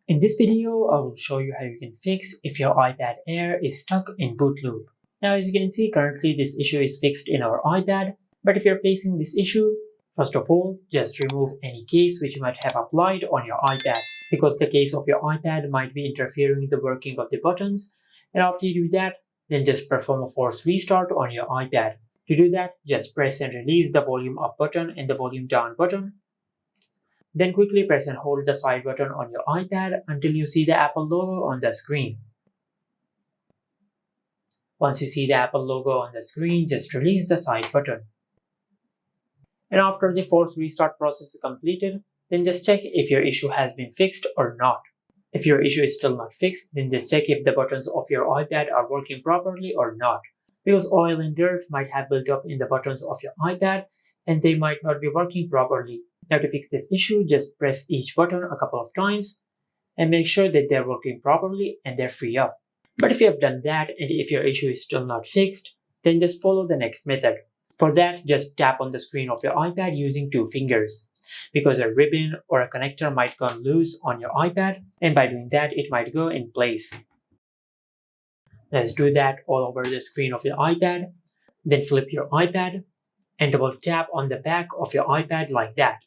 In this video, I will show you how you can fix if your iPad Air is stuck in boot loop. Now, as you can see, currently this issue is fixed in our iPad, but if you're facing this issue, first of all, just remove any case which you might have applied on your iPad, because the case of your iPad might be interfering with the working of the buttons, and after you do that, then just perform a force restart on your iPad. To do that, just press and release the volume up button and the volume down button. Then quickly press and hold the side button on your iPad until you see the Apple logo on the screen. Once you see the Apple logo on the screen, just release the side button. And after the force restart process is completed, then just check if your issue has been fixed or not. If your issue is still not fixed, then just check if the buttons of your iPad are working properly or not, because oil and dirt might have built up in the buttons of your iPad and they might not be working properly. Now, to fix this issue, just press each button a couple of times and make sure that they're working properly and they're free up. But if you have done that and if your issue is still not fixed, then just follow the next method. For that, just tap on the screen of your iPad using 2 fingers, because a ribbon or a connector might come loose on your iPad, and by doing that, it might go in place. Let's do that all over the screen of your iPad. Then flip your iPad and double tap on the back of your iPad like that.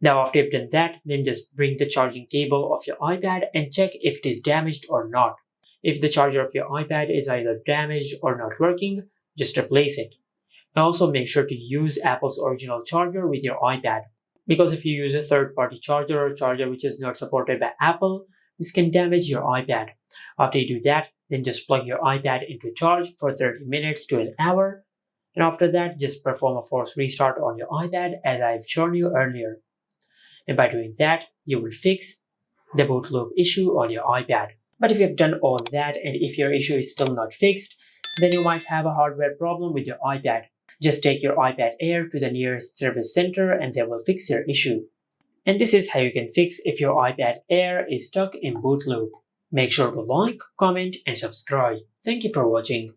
Now, after you've done that, then just bring the charging cable of your iPad and check if it is damaged or not. If the charger of your iPad is either damaged or not working, just replace it. And also make sure to use Apple's original charger with your iPad, because if you use a third-party charger or charger which is not supported by Apple, this can damage your iPad. After you do that, then just plug your iPad into charge for 30 minutes to an hour, and after that, just perform a force restart on your iPad as I've shown you earlier. And by doing that, you will fix the boot loop issue on your iPad. But if you've done all that and if your issue is still not fixed, then you might have a hardware problem with your iPad. Just take your iPad Air to the nearest service center and they will fix your issue. And this is how you can fix if your iPad Air is stuck in boot loop. Make sure to like, comment, and subscribe. Thank you for watching.